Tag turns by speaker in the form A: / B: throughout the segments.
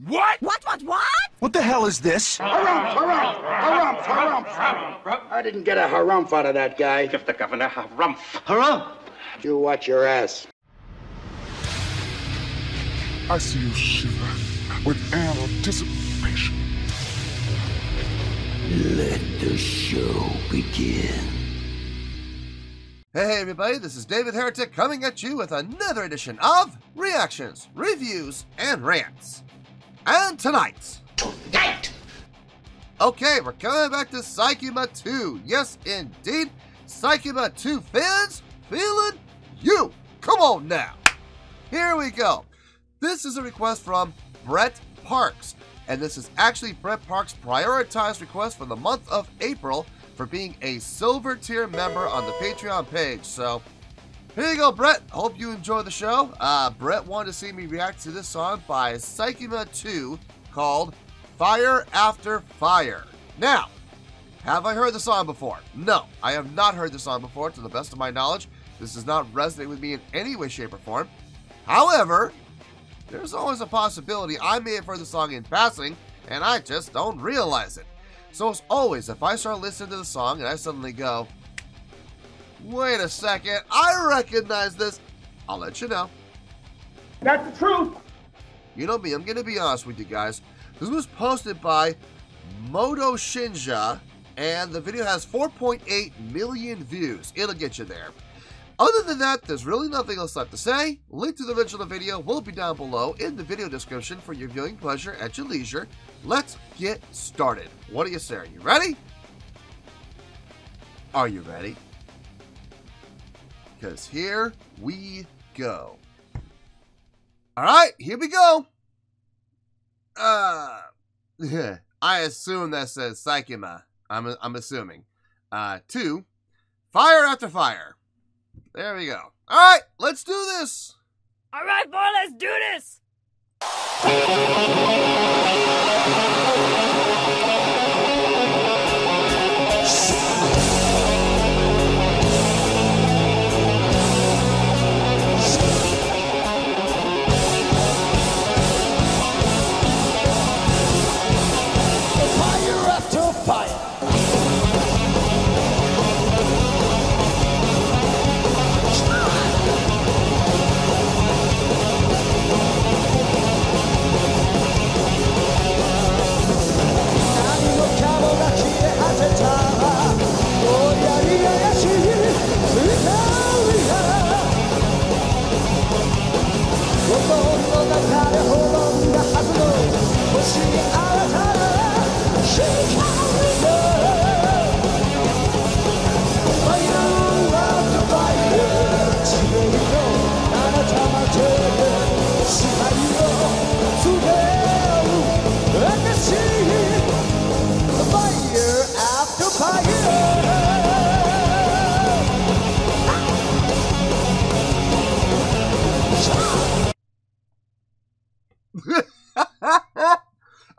A: What?
B: What?
C: What the hell is this?
D: Harumph. I didn't get a harumph out of that guy.
E: Give the governor harumph.
D: Harumph? You watch your ass.
F: I see you shiver with anticipation.
G: Let the show begin.
H: Hey everybody, this is David Heretic coming at you with another edition of Reactions, Reviews, and Rants. And tonight... Okay, we're coming back to Seikima II. Yes, indeed. Seikima II fans, feeling you. Come on now. Here we go. This is a request from Brett Parks. And this is actually Brett Parks' prioritized request for the month of April for being a silver tier member on the Patreon page. So, here you go, Brett. Hope you enjoy the show. Brett wanted to see me react to this song by Seikima II called Fire After Fire. Now, have I heard the song before? No, I have not heard the song before, to the best of my knowledge. This does not resonate with me in any way, shape, or form. However, there's always a possibility I may have heard the song in passing, and I just don't realize it. So as always, if I start listening to the song and I suddenly go, wait a second, I recognize this, I'll let you know.
E: That's the truth.
H: You know me, I'm going to be honest with you guys. This was posted by Moto Shinja, and the video has 4.8 million views. It'll get you there. Other than that, there's really nothing else left to say. Link to the original video will be down below in the video description for your viewing pleasure at your leisure. Let's get started. What do you say? Are you ready? Are you ready? Because here we go. Alright, here we go. I assume that says Seikima. I'm assuming. 2, Fire After Fire. There we go. Alright, let's do this.
B: Alright, boy, let's do this!
G: Fire after fire.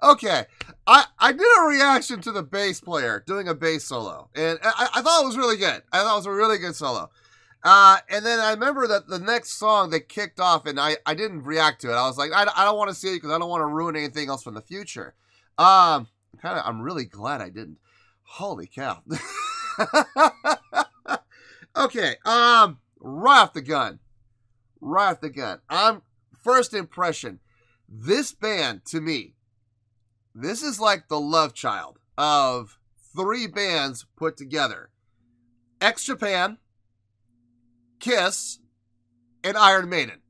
H: Okay, I did a reaction to the bass player doing a bass solo, and I thought it was really good. I thought it was a really good solo. And then I remember that the next song they kicked off, and I didn't react to it. I was like, I don't want to see it because I don't want to ruin anything else from the future. I'm really glad I didn't. Holy cow. Okay, right off the gun. First impression. This band, to me, this is like the love child of 3 bands put together. X Japan, Kiss, and Iron Maiden.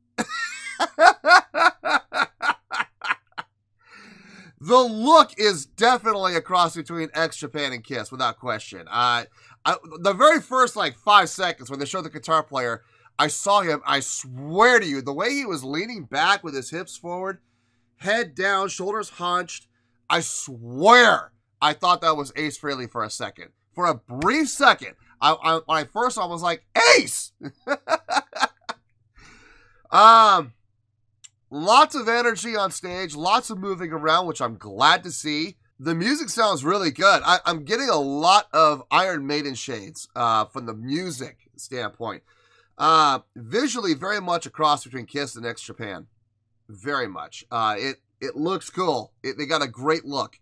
H: The look is definitely a cross between X Japan and Kiss, without question. The very first, 5 seconds when they showed the guitar player, I saw him, I swear to you, the way he was leaning back with his hips forward, head down, shoulders hunched, I swear I thought that was Ace Frehley for a second. For a brief second, when I first saw him, I was like, Ace! Lots of energy on stage, lots of moving around, which I'm glad to see. The music sounds really good. I'm getting a lot of Iron Maiden shades from the music standpoint. Visually, very much a cross between Kiss and X Japan. Very much. It looks cool. They got a great look.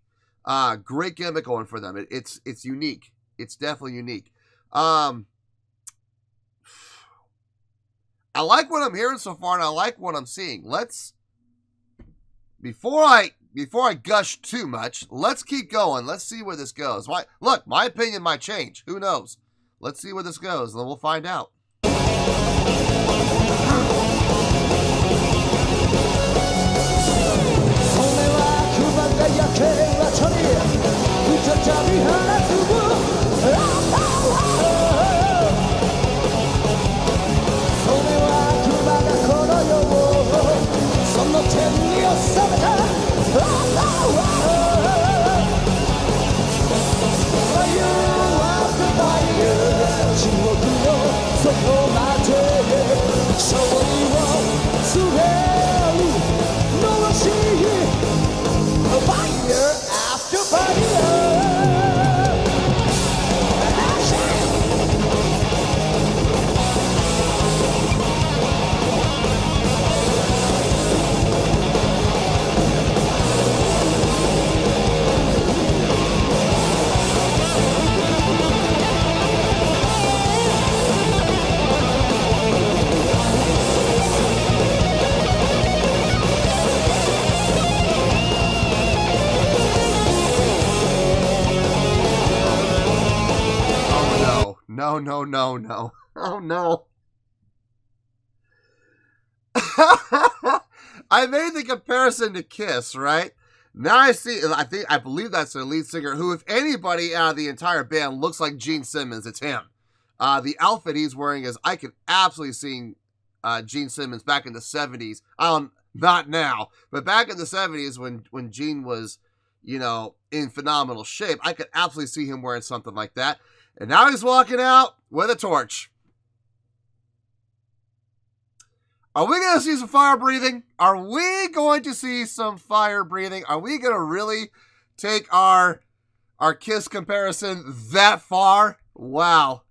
H: Great gimmick going for them. It's unique. It's definitely unique. I like what I'm hearing so far, and I like what I'm seeing. Before I gush too much, let's keep going. Let's see where this goes. My opinion might change. Who knows? Let's see where this goes, and then we'll find out. No. Oh, no. I made the comparison to Kiss, right? Now I believe that's their lead singer, who, if anybody out of the entire band looks like Gene Simmons, it's him. The outfit he's wearing is, I could absolutely see Gene Simmons back in the 70s. Not now, but back in the 70s when Gene was, in phenomenal shape, I could absolutely see him wearing something like that. And now he's walking out with a torch. Are we going to see some fire breathing? Are we going to see some fire breathing? Are we going to really take our Kiss comparison that far? Wow.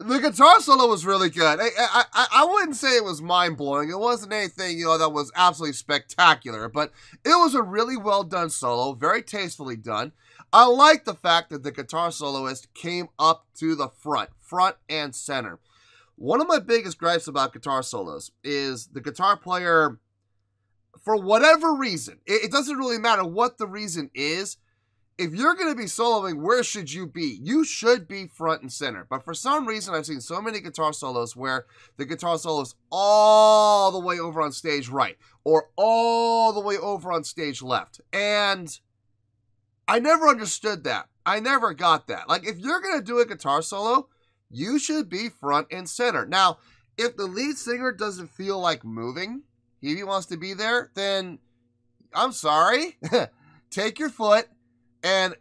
H: The guitar solo was really good. I wouldn't say it was mind-blowing. It wasn't anything, that was absolutely spectacular, but it was a really well-done solo, very tastefully done. I like the fact that the guitar soloist came up to the front and center. One of my biggest gripes about guitar solos is the guitar player, for whatever reason, it doesn't really matter what the reason is. If you're going to be soloing, where should you be? You should be front and center. But for some reason, I've seen so many guitar solos where the guitar solo is all the way over on stage right or all the way over on stage left. And I never understood that. I never got that. Like, if you're going to do a guitar solo, you should be front and center. Now, if the lead singer doesn't feel like moving, if he wants to be there, then I'm sorry. Take your foot and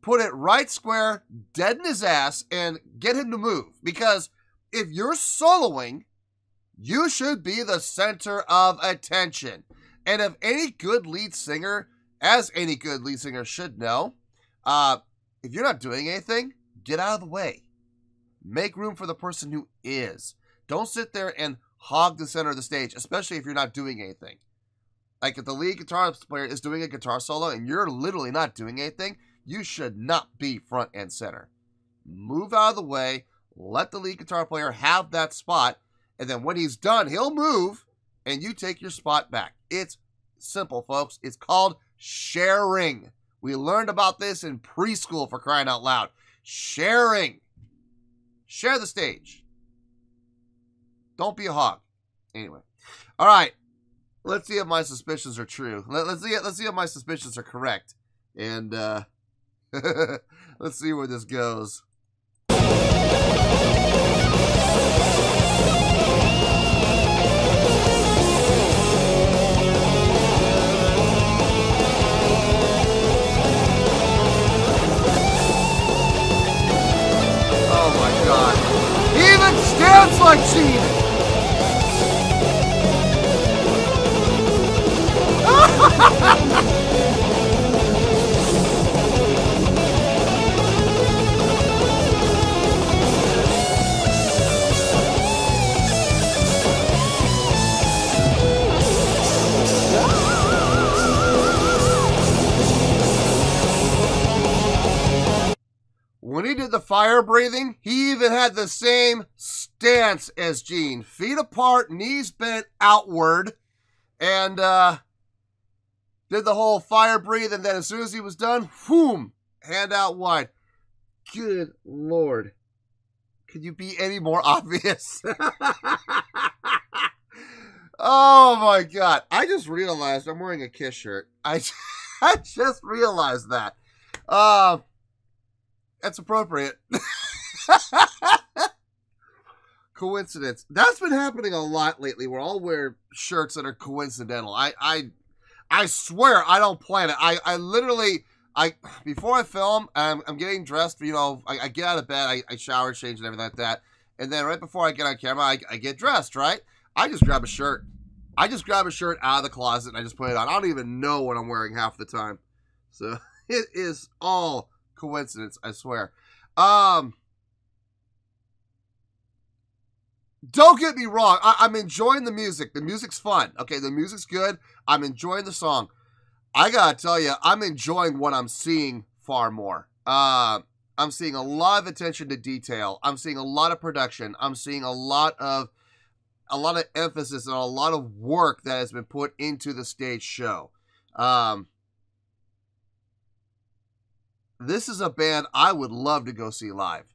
H: put it right square, dead in his ass, and get him to move. Because if you're soloing, you should be the center of attention. And if any good lead singer, as any good lead singer should know, if you're not doing anything, get out of the way. Make room for the person who is. Don't sit there and hog the center of the stage, especially if you're not doing anything. Like, if the lead guitar player is doing a guitar solo and you're literally not doing anything, you should not be front and center. Move out of the way, let the lead guitar player have that spot, and then when he's done, he'll move, and you take your spot back. It's simple, folks. It's called sharing. We learned about this in preschool, for crying out loud. Sharing. Share the stage. Don't be a hog. Anyway. All right. Let's see if my suspicions are true. Let's see if my suspicions are correct. And let's see where this goes. Oh my God. He even stands like Gene. fire breathing, he even had the same stance as Gene. Feet apart, knees bent outward, and did the whole fire breathe, and then as soon as he was done, whoom, hand out wide. Good Lord. Could you be any more obvious? Oh my God. I just realized I'm wearing a Kiss shirt. I just realized that. That's appropriate. Coincidence. That's been happening a lot lately. We're all wearing shirts that are coincidental. I swear I don't plan it. I literally, before I film, I'm getting dressed, you know, I get out of bed, I shower, change, and everything like that. And then right before I get on camera, I get dressed, right? I just grab a shirt. I just grab a shirt out of the closet and I just put it on. I don't even know what I'm wearing half the time. So it is all coincidence, I swear. Don't get me wrong. I'm enjoying the music. The music's fun. Okay, the music's good. I'm enjoying the song. I gotta tell you, I'm enjoying what I'm seeing far more. I'm seeing a lot of attention to detail. I'm seeing a lot of production. I'm seeing a lot of emphasis and a lot of work that has been put into the stage show. This is a band I would love to go see live.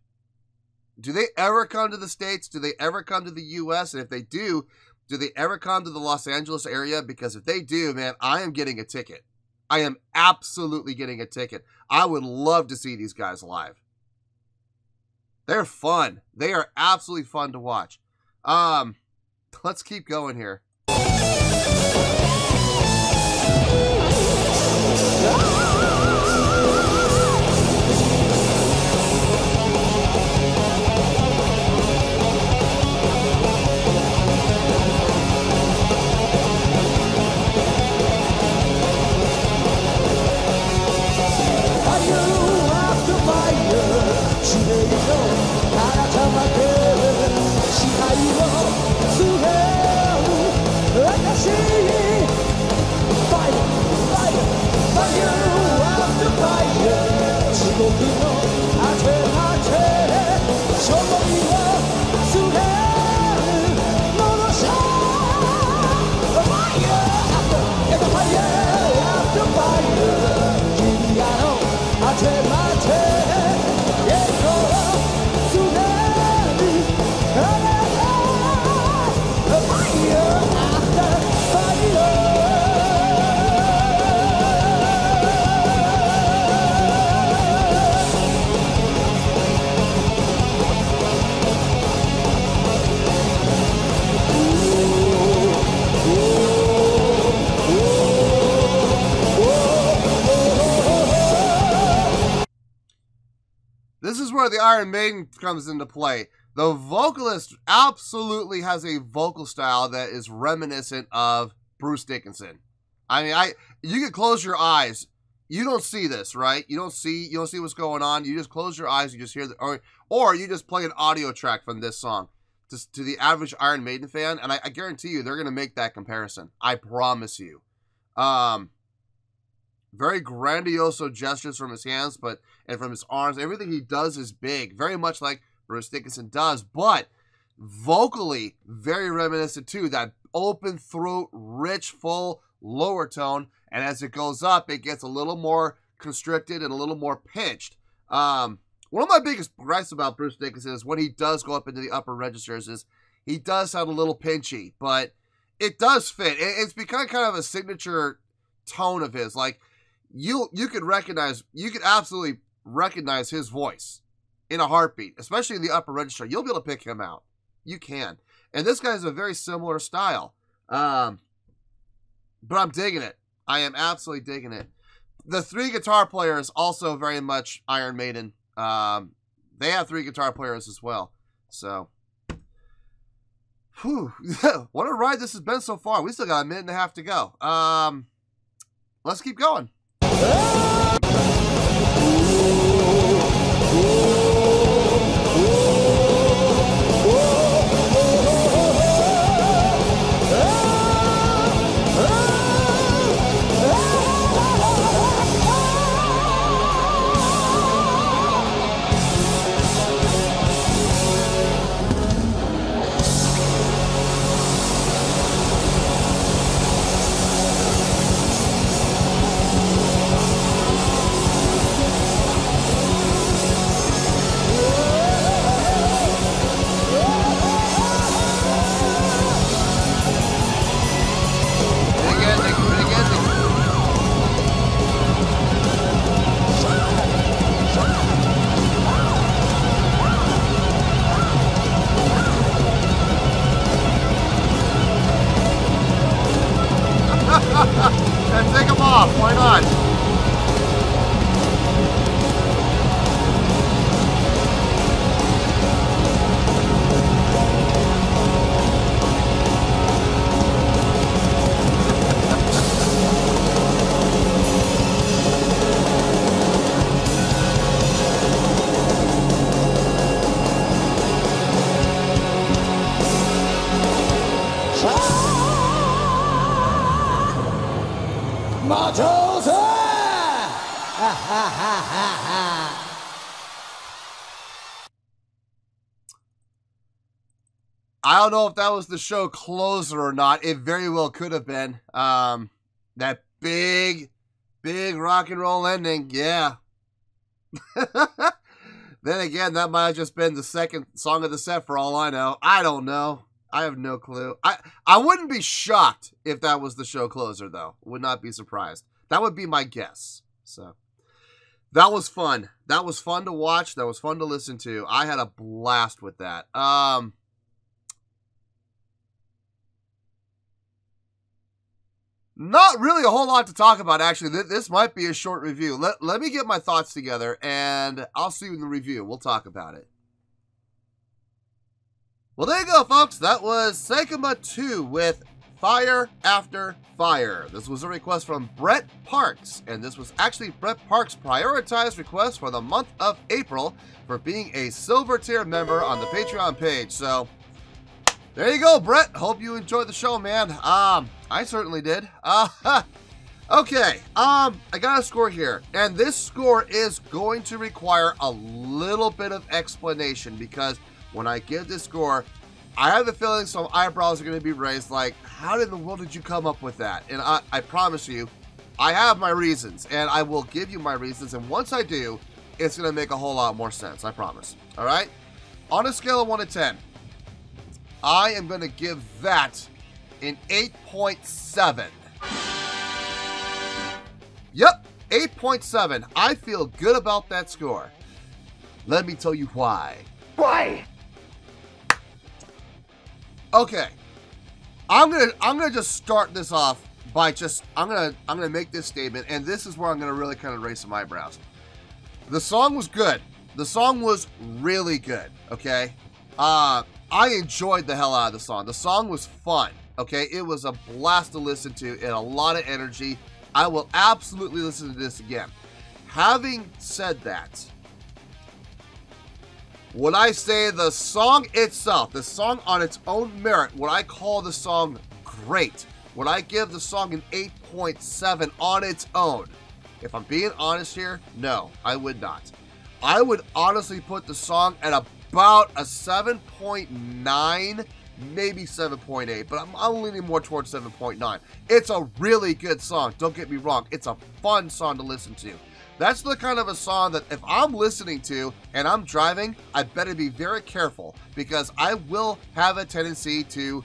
H: Do they ever come to the States? Do they ever come to the U.S.? And if they do they ever come to the Los Angeles area? Because if they do, man, I am getting a ticket. I am absolutely getting a ticket. I would love to see these guys live. They're fun. They are absolutely fun to watch. Let's keep going here. This is where the Iron Maiden comes into play. The vocalist absolutely has a vocal style that is reminiscent of Bruce Dickinson. I mean, you can close your eyes. You don't see this, right? You don't see what's going on. You just close your eyes, you just hear or you just play an audio track from this song to the average Iron Maiden fan, and I guarantee you they're gonna make that comparison. I promise you. Very grandioso gestures from his hands, and from his arms. Everything he does is big, very much like Bruce Dickinson does, but vocally very reminiscent too. That open throat, rich, full, lower tone, and as it goes up, it gets a little more constricted and a little more pitched. One of my biggest gripes about Bruce Dickinson is when he does go up into the upper registers is he does sound a little pinchy, but it does fit. It's become kind of a signature tone of his. Like, you could absolutely recognize his voice in a heartbeat, especially in the upper register. You'll be able to pick him out. You can. And this guy has a very similar style. But I'm digging it. I am absolutely digging it. The three guitar players also very much Iron Maiden. They have three guitar players as well. So, whew. What a ride this has been so far. We still got a minute and a half to go. Let's keep going. off. Why not? I don't know if that was the show closer or not. It very well could have been. That big rock and roll ending, yeah. Then again, that might have just been the second song of the set for all I know. I don't know. I have no clue. I wouldn't be shocked if that was the show closer, though. Would not be surprised. That would be my guess. So, that was fun. That was fun to watch. That was fun to listen to. I had a blast with that. Not really a whole lot to talk about, actually. This might be a short review. Let me get my thoughts together, and I'll see you in the review. We'll talk about it. Well, there you go, folks. That was Seikima II with Fire After Fire. This was a request from Brett Parks, and this was actually Brett Parks' prioritized request for the month of April for being a silver tier member on the Patreon page. So, there you go, Brett. Hope you enjoyed the show, man. I certainly did. Okay, I got a score here, and this score is going to require a little bit of explanation because when I give this score, I have the feeling some eyebrows are going to be raised like, how in the world did you come up with that? And I promise you, I have my reasons, and I will give you my reasons, and once I do, it's going to make a whole lot more sense, I promise. All right? On a scale of 1 to 10, I am going to give that an 8.7. Yep, 8.7. I feel good about that score. Let me tell you why.
D: Why?
H: Okay, I'm gonna just start this off by I'm gonna make this statement, and this is where I'm gonna really kind of raise some eyebrows. The song was good. The song was really good. Okay, I enjoyed the hell out of the song. The song was fun. Okay, it was a blast to listen to and a lot of energy. I will absolutely listen to this again. Having said that, would I say the song itself, the song on its own merit, would I call the song great? Would I give the song an 8.7 on its own? If I'm being honest here, no, I would not. I would honestly put the song at about a 7.9, maybe 7.8, but I'm leaning more towards 7.9. It's a really good song, don't get me wrong. It's a fun song to listen to. That's the kind of a song that if I'm listening to and I'm driving, I better be very careful because I will have a tendency to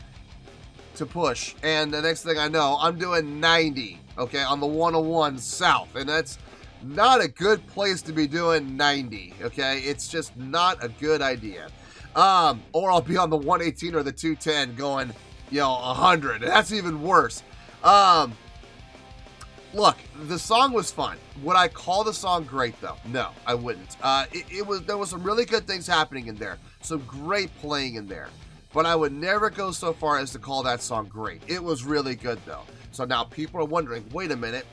H: push. And the next thing I know, I'm doing 90, okay, on the 101 south. And that's not a good place to be doing 90, okay? It's just not a good idea. Or I'll be on the 118 or the 210 going, 100. That's even worse. Look, the song was fun. Would I call the song great, though? No, I wouldn't. There was some really good things happening in there. Some great playing in there. But I would never go so far as to call that song great. It was really good, though. So now people are wondering, wait a minute.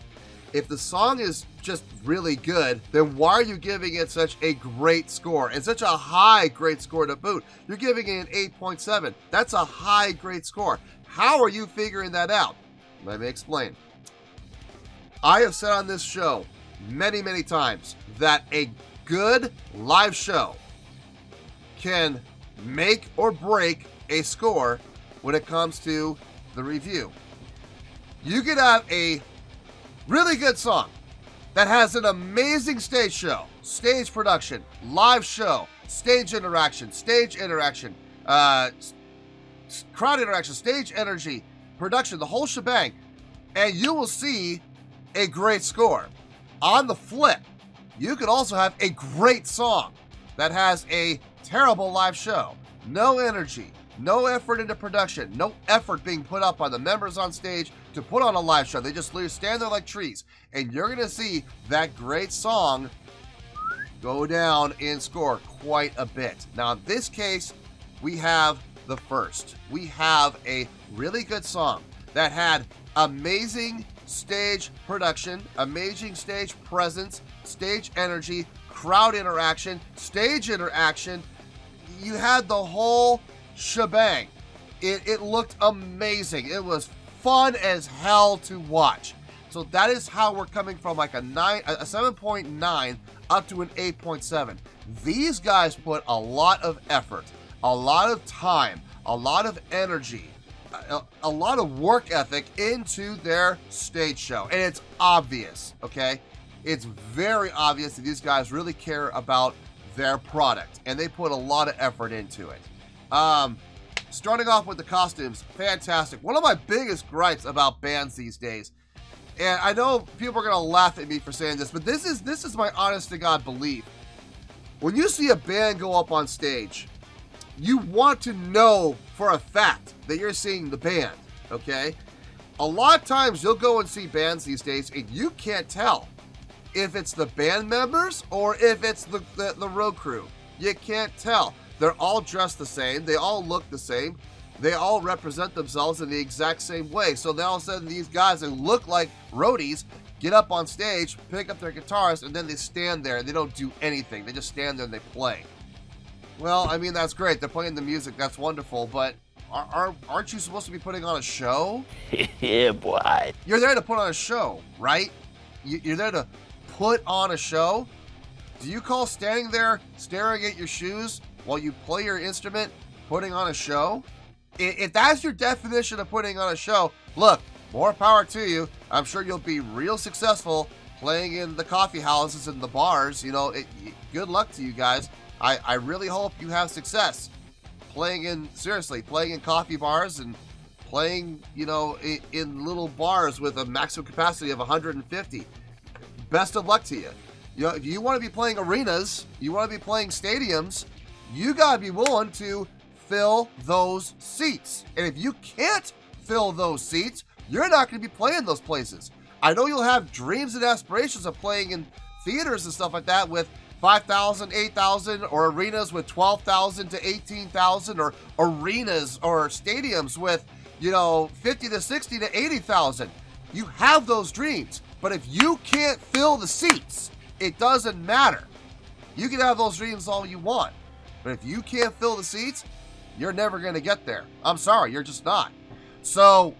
H: If the song is just really good, then why are you giving it such a great score? And such a high great score to boot. You're giving it an 8.7. That's a high great score. How are you figuring that out? Let me explain. I have said on this show many, many times that a good live show can make or break a score when it comes to the review. You could have a really good song that has an amazing stage show, stage production, live show, stage interaction, crowd interaction, stage energy, production, the whole shebang, and you will see a great score. On the flip, you could also have a great song that has a terrible live show, no energy, No effort into production. No effort being put up by the members on stage to put on a live show. They just literally stand there like trees. And you're going to see that great song go down in score quite a bit. Now, in this case, we have the first. We have a really good song that had amazing stage production, amazing stage presence, stage energy, crowd interaction, stage interaction. You had the whole shebang. It looked amazing. It was fun as hell to watch. So that is how we're coming from like a 7.9 up to an 8.7. These guys put a lot of effort, a lot of time, a lot of energy, a lot of work ethic into their stage show. And it's obvious, okay? It's very obvious that these guys really care about their product, and they put a lot of effort into it. Starting off with the costumes, fantastic. One of my biggest gripes about bands these days, and I know people are gonna laugh at me for saying this, but this is my honest to God belief. When you see a band go up on stage, you want to know for a fact that you're seeing the band, okay? A lot of times you'll go and see bands these days and you can't tell if it's the band members or if it's the road crew. You can't tell. They're all dressed the same. They all look the same. They all represent themselves in the exact same way. So then all of a sudden these guys that look like roadies get up on stage, pick up their guitars, and then they stand there and they don't do anything. They just stand there and they play. Well, I mean, that's great. They're playing the music. That's wonderful. But aren't you supposed to be putting on a show?
G: Yeah, boy.
H: You're there to put on a show, right? You're there to put on a show? Do you call standing there staring at your shoes while you play your instrument putting on a show? If that's your definition of putting on a show, look, more power to you. I'm sure you'll be real successful playing in the coffee houses and the bars. You know, good luck to you guys. I really hope you have success playing in coffee bars and playing, you know, in little bars with a maximum capacity of 150. Best of luck to you. You know, if you want to be playing arenas, you want to be playing stadiums, you got to be willing to fill those seats. And if you can't fill those seats, you're not going to be playing those places. I know you'll have dreams and aspirations of playing in theaters and stuff like that with 5,000, 8,000, or arenas with 12,000 to 18,000, or arenas or stadiums with, you know, 50 to 60 to 80,000. You have those dreams, but if you can't fill the seats, it doesn't matter. You can have those dreams all you want, but if you can't fill the seats, you're never going to get there. I'm sorry, you're just not. So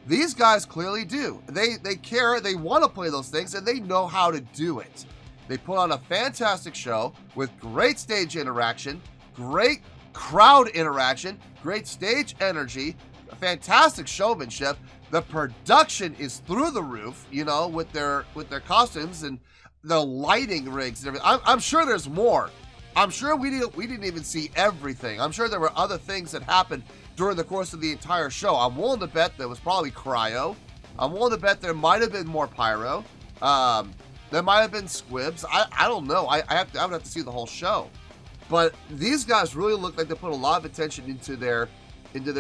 H: these guys clearly do. They care, they want to play those things, and they know how to do it. They put on a fantastic show with great stage interaction, great crowd interaction, great stage energy, fantastic showmanship. The production is through the roof, you know, with their costumes and the lighting rigs and everything. I'm sure there's more. I'm sure we didn't even see everything. I'm sure there were other things that happened during the course of the entire show. I'm willing to bet there was probably cryo. I'm willing to bet there might have been more pyro. There might have been squibs. I don't know. I would have to see the whole show. But these guys really look like they put a lot of attention into their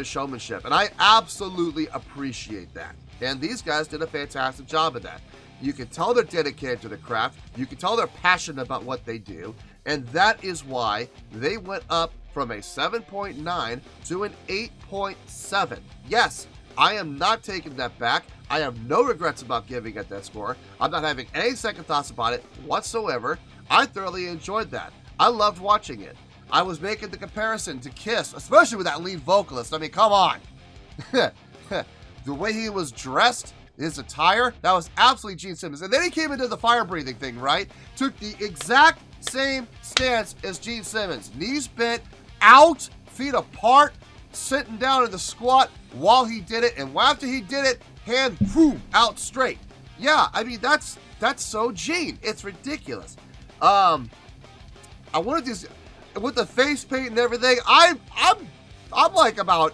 H: showmanship, and I absolutely appreciate that. And these guys did a fantastic job of that. You can tell they're dedicated to the craft. You can tell they're passionate about what they do, and that is why they went up from a 7.9 to an 8.7. Yes, I am not taking that back. I have no regrets about giving it that score. I'm not having any second thoughts about it whatsoever. I thoroughly enjoyed that. I loved watching it. I was making the comparison to Kiss, especially with that lead vocalist. I mean, come on. The way he was dressed, his attire, that was absolutely Gene Simmons. And then he came into the fire breathing thing, right? Took the exact same stance as Gene Simmons. Knees bent, out, feet apart, sitting down in the squat while he did it. And after he did it, hand boom, out straight. Yeah, I mean, that's so Gene. It's ridiculous. I wanted to, with the face paint and everything, I'm like about,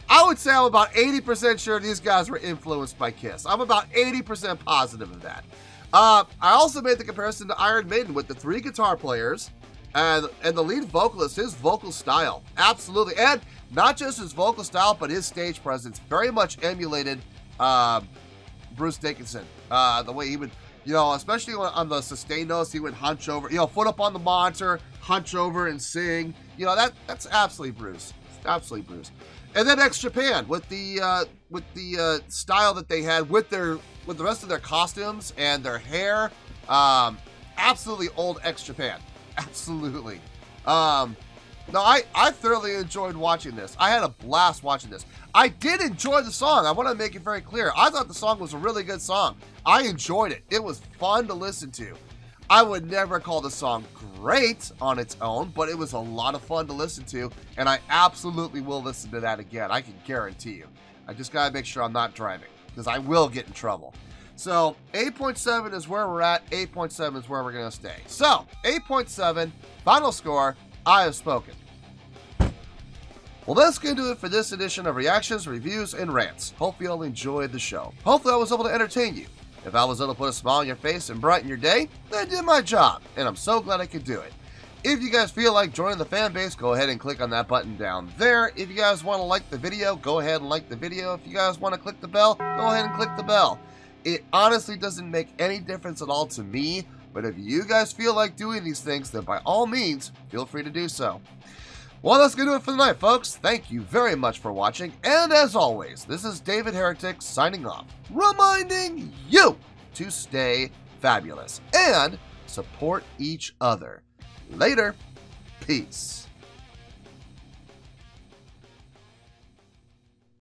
H: I would say I'm about 80% sure these guys were influenced by Kiss. I'm about 80% positive of that. I also made the comparison to Iron Maiden with the 3 guitar players and the lead vocalist, his vocal style. Absolutely. And not just his vocal style, but his stage presence very much emulated Bruce Dickinson. The way he would, you know, especially on the sustained notes, he would hunch over, you know, foot up on the monitor, hunch over and sing. You know, that's absolutely Bruce. Absolutely Bruce. And then X Japan with the style that they had with the rest of their costumes and their hair. Absolutely old X Japan. Absolutely. No, I thoroughly enjoyed watching this. I had a blast watching this. I did enjoy the song. I want to make it very clear. I thought the song was a really good song. I enjoyed it. It was fun to listen to. I would never call the song great on its own, but it was a lot of fun to listen to, and I absolutely will listen to that again. I can guarantee you. I just got to make sure I'm not driving, because I will get in trouble. So 8.7 is where we're at. 8.7 is where we're going to stay. So 8.7, final score, I have spoken. Well, that's going to do it for this edition of Reactions, Reviews, and Rants. Hope you all enjoyed the show. Hopefully I was able to entertain you. If I was able to put a smile on your face and brighten your day, then I did my job, and I'm so glad I could do it. If you guys feel like joining the fan base, go ahead and click on that button down there. If you guys want to like the video, go ahead and like the video. If you guys want to click the bell, go ahead and click the bell. It honestly doesn't make any difference at all to me, but if you guys feel like doing these things, then by all means, feel free to do so. Well, that's going to do it for the night, folks. Thank you very much for watching, and as always, this is David Heretic signing off, reminding you to stay fabulous and support each other. Later. Peace.